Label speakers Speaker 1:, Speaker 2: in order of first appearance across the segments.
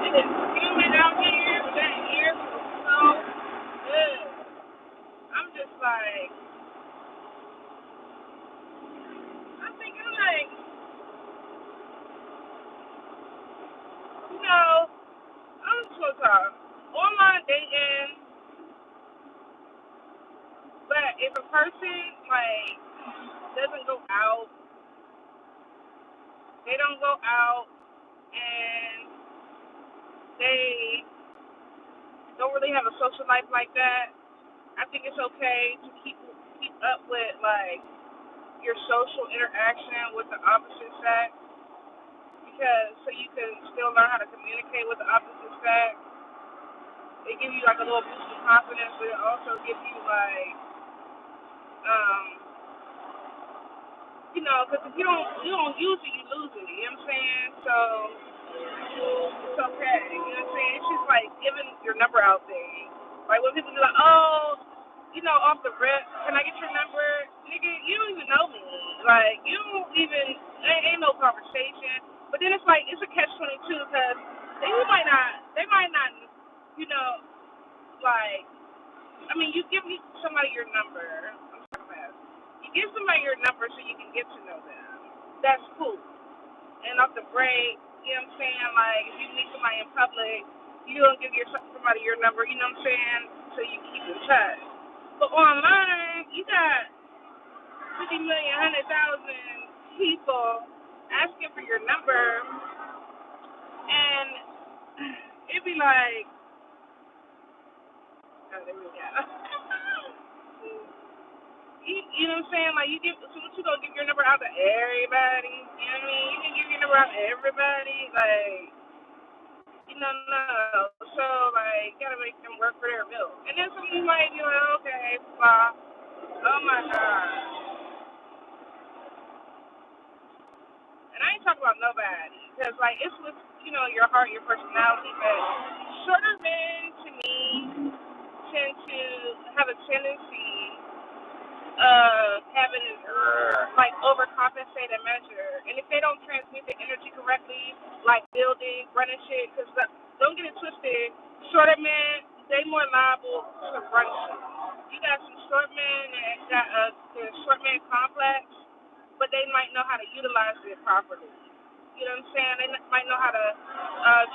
Speaker 1: It's humid out here, but that air feels so good. I'm just like, I'm thinking like, you know, I'm just gonna talk. Online dating, but if a person like doesn't go out, they don't go out and they don't really have a social life like that, I think it's okay to keep up with like your social interaction with the opposite sex because so you can still learn how to communicate with the opposite sex. It gives you like a little boost of confidence, but it also gives you like um because if you don't use it, you lose it. You know what I'm saying? So it's okay. You know what I'm saying? It's just like giving your number out thing. Like when people be like, oh, off the rip, can I get your number? Nigga, you don't even know me. Like, you don't even, ain't no conversation. But then it's like, it's a catch-22 because they might not, you know, like, I mean, you give somebody your number. I'm talking about. You give somebody your number so you can get to know them. That's cool. And off the break, you know what I'm saying? Like, if you meet somebody in public, you don't give somebody your number, you know what I'm saying? So you keep in touch. But online, you got 50 million, 100,000 people asking for your number, and it'd be like, oh, there we go. You know what I'm saying? Like, so what you gonna give your number out to everybody? You know what I mean? You can give your number out to everybody, like, no. So, like, you gotta make them work for their bill. And then some of you might be like, okay, blah. Oh my God. And I ain't talking about nobody, because like it's with your heart, your personality. But shorter men, to me, tend to have a tendency of having like overcompensate a measure, and if they don't transmit the energy correctly, like building, running shit, because don't get it twisted, shorter men they more liable to run shit. You got some short men that got the short man complex, but they might know how to utilize it properly. You know what I'm saying? They might know how to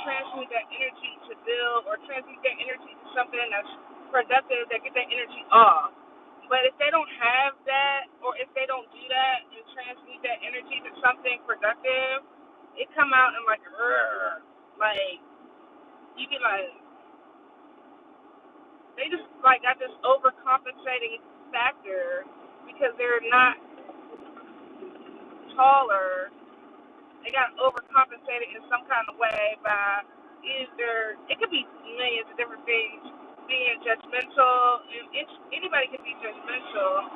Speaker 1: transmute that energy to build or transmute that energy to something that's productive that get that energy off. But if they don't have that, or if they don't do that and transmute that energy to something productive, it come out and like you be like, they just like got this overcompensating factor because they're not taller. They got overcompensated in some kind of way by either, it could be millions of different things, being judgmental. Anybody can be judgmental,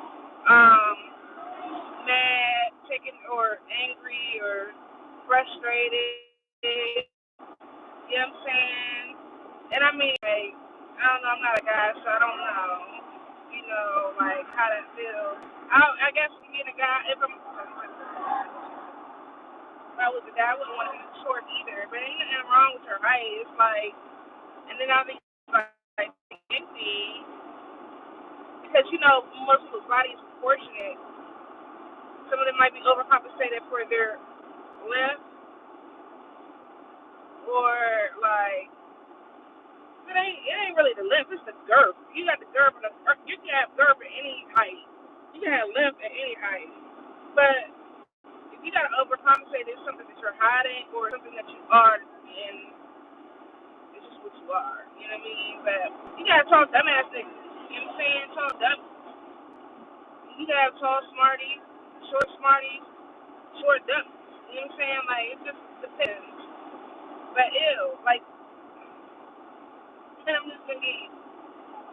Speaker 1: mad, taken, or angry, or frustrated. You know what I'm saying? And I mean, like, I don't know, I'm not a guy, so I don't know, like, how that feels. I guess being a guy, if I was a guy, I wouldn't want to be short either. But ain't nothing wrong with her height. It's like, and then I think like empty because most people's body is proportionate. Some of them might be overcompensated for their length, or like it ain't really the length. It's the girth. You got the girth, and you can have girth at any height. You can have length at any height. But if you gotta overcompensate, it's something that you're hiding or something that you are, and it's just what you are. You know what I mean? But you gotta tall dumbass niggas. You know what I'm saying? Tall dumb. You gotta have tall smarties, short dumb. You know what I'm saying? Like it just depends. But ew, like I'm just gonna get.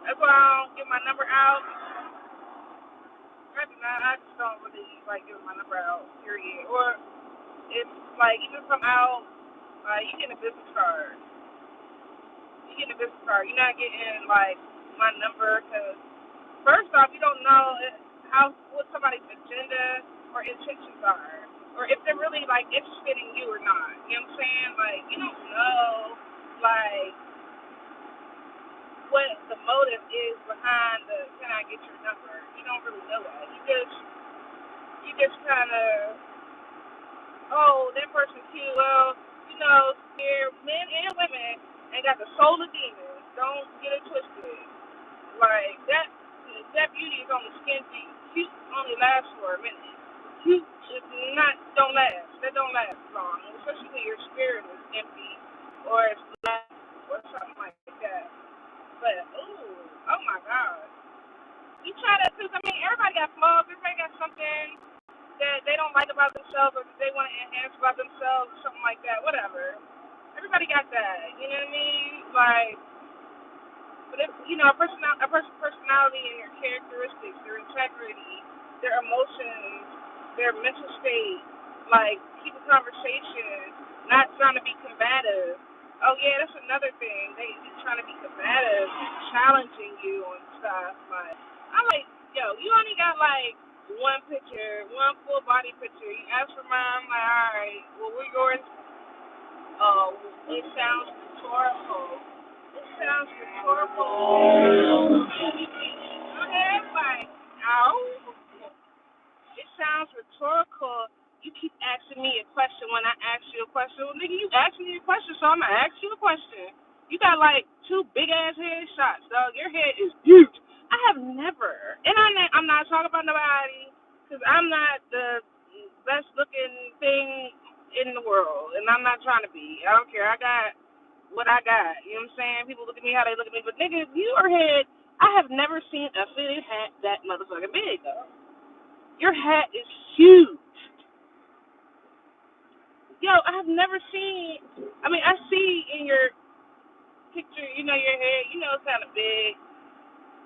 Speaker 1: That's why I don't give my number out. I just don't really like giving my number out. Period. Or it's like even if I'm out, you get a business card. You're not getting like my number because first off, you don't know what somebody's agenda or intentions are, or if they're really like interested in you or not. You know what I'm saying? Like you don't know. like what the motive is behind the can I get your number. You don't really know that. You just kind of, oh, that person cute. Well, here, men and women ain't got the soul of demons. Don't get it twisted. Like that beauty is on the skin deep. Cute only lasts for a minute. Cute is not don't last. That don't last long, especially when your spirit is empty or it's black or something like that. But oh my God, you try to, cause I mean everybody got flaws. Everybody got something that they don't like about themselves or that they want to enhance about themselves or something like that. Whatever. Everybody got that. You know what I mean? Like, but if a person's personality and their characteristics, their integrity, their emotions, their mental state, like keep a conversation, not trying to be combative. Oh yeah, that's another thing. They trying to be combative, challenging you and stuff. Like I'm like, yo, you only got like one picture, one full body picture. You ask for mine, I'm like, all right, well we're yours. Oh, it sounds rhetorical. It sounds rhetorical. Okay, like, ow. It sounds rhetorical. You keep asking me a question when I ask you a question. Well, nigga, you asked me a question, so I'm gonna ask you a question. You got like two big ass head shots, dog. Your head is huge. I have never, and I'm not talking about nobody, cause I'm not the best looking thing in the world, and I'm not trying to be. I don't care. I got what I got. You know what I'm saying? People look at me how they look at me, but nigga, your head. I have never seen a fitted hat that motherfucking big, though. Your hat is huge. Yo, I have never seen. I mean, I see in your picture, your hair, it's kind of big,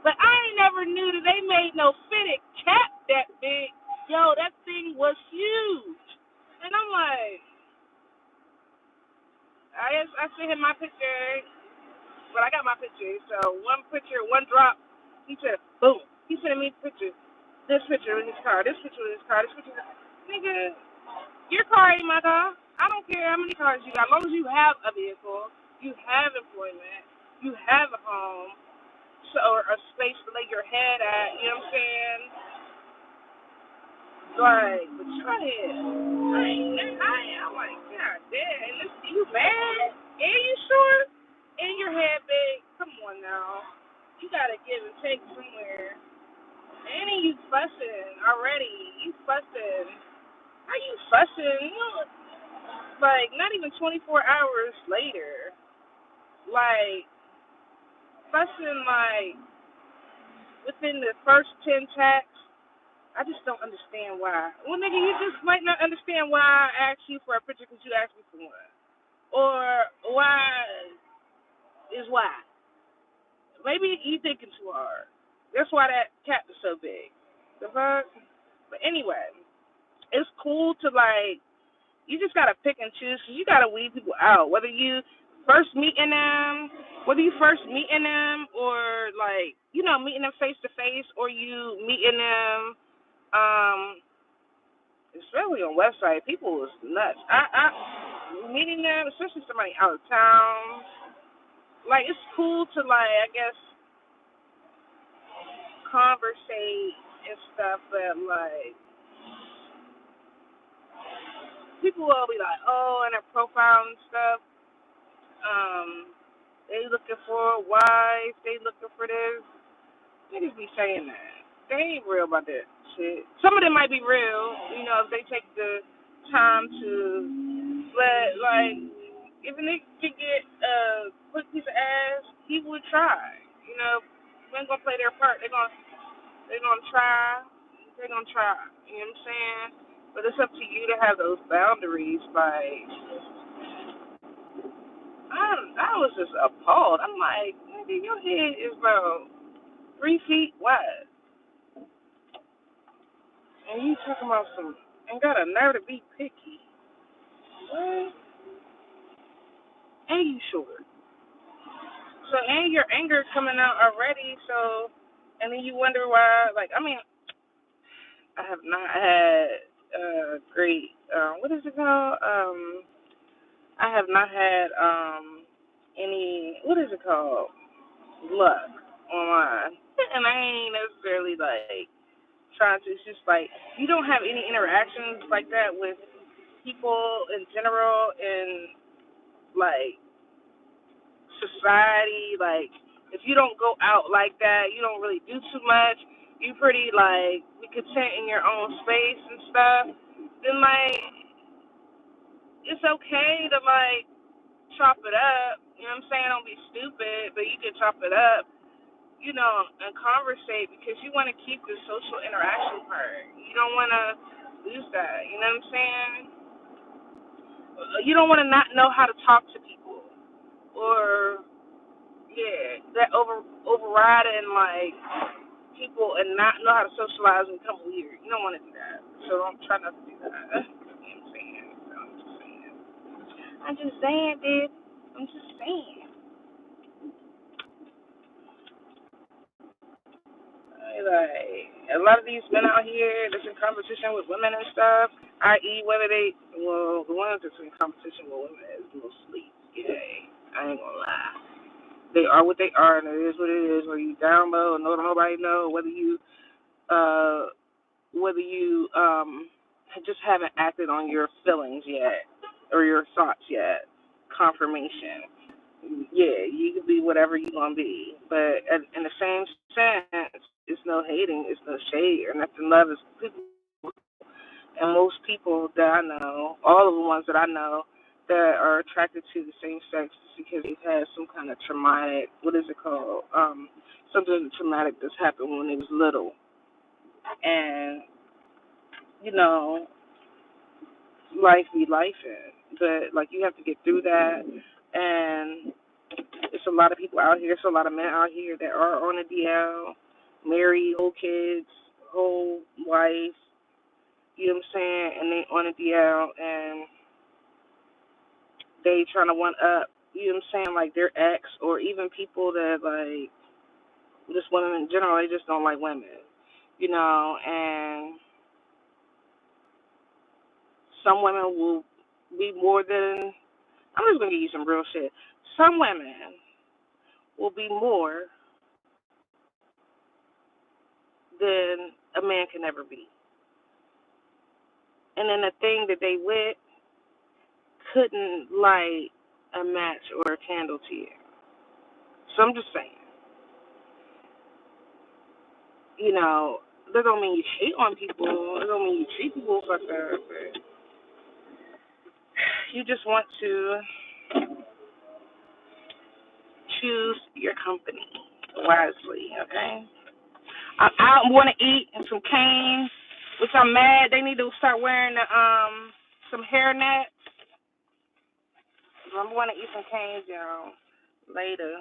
Speaker 1: but I ain't never knew that they made no fitted cap that big. Yo, that thing was huge, and I'm like, I sent him my picture, but I got my picture. So one picture, one drop. He said, boom. He sent me pictures. This picture in his car. This picture in his car. This picture. Nigga, your car ain't my car. I don't care how many cars you got. As long as you have a vehicle, you have employment, you have a home, or a space to lay your head at. You know what I'm saying? Like, but your head, I'm like, God damn. And you mad? And you short? And your head big? Come on now. You gotta give and take somewhere. And then you fussing already. You fussing. How you fussing? Like, not even 24 hours later. Like, fussing, like, within the first 10 texts. I just don't understand why. Well, nigga, you just might not understand why I asked you for a picture because you asked me for one. Or why is why. Maybe you thinking too hard. That's why that cat is so big. The fuck? But anyway, it's cool to, like, you just gotta pick and choose. You gotta weed people out. Whether you first meeting them, or like, meeting them face to face, or you meeting them, especially on website, people is nuts. I meeting them, especially somebody out of town. Like, it's cool to, like, I guess, conversate and stuff, but like people will be like, oh, and their profile and stuff, they looking for a wife, they looking for this. Niggas be saying that. They ain't real about that shit. Some of them might be real, if they take the time to let, like, if a nigga could get a quick piece of ass, he would try. Men gonna play their part. They're gonna try. They're gonna try. You know what I'm saying? But it's up to you to have those boundaries. Like, I was just appalled. I'm like, nigga, your head is about 3 feet wide, and you talking about some and got a nerve to be picky. What? And you short. So, and your anger coming out already. So, and then you wonder why. Like, I mean, I have not had great. What is it called? I have not had any, what is it called, luck online. And I ain't necessarily like trying to. It's just like you don't have any interactions like that with people in general in like society. Like if you don't go out like that, you don't really do too much. You pretty like be content in your own space and stuff. Then like it's okay to like chop it up. You know what I'm saying? Don't be stupid, but you can chop it up, and conversate because you want to keep the social interaction part. You don't want to lose that. You know what I'm saying? You don't want to not know how to talk to people, or yeah, that overriding like people and not know how to socialize and become weird. You don't want to do that. So don't try not to do that. You know what I'm saying? So I'm just saying. I'm just saying, dude. I'm just saying. Like a lot of these men out here that's in competition with women and stuff, i.e., the ones that's in competition with women is mostly gay. I ain't gonna lie. They are what they are, and it is what it is. Whether you down low and don't nobody know, uh, whether you just haven't acted on your feelings yet or your thoughts yet. Confirmation. Yeah, you can be whatever you gonna be, but in the same sense, it's no hating, it's no shade or nothing. Love is people, and most people that I know, all of the ones that I know that are attracted to the same sex is because they've had some kind of traumatic, what is it called? Something traumatic that's happened when they was little, and you know, life be life in, but like you have to get through that, and there's a lot of people out here. There's a lot of men out here that are on a DL, married, whole kids, whole wife. You know what I'm saying? And they on a DL and they trying to one up. You know what I'm saying? Like their ex or even people that like just women in general. They just don't like women. And some women will be more than. I'm just gonna give you some real shit. Some women will be more than a man can ever be. And then the thing that they with couldn't light a match or a candle to you. So I'm just saying, that don't mean you hate on people. That don't mean you treat people fucked up. But you just want to choose your company wisely, okay? I want to eat some cane, which I'm mad. They need to start wearing some hair nets. I'm going to eat some canes, y'all, later.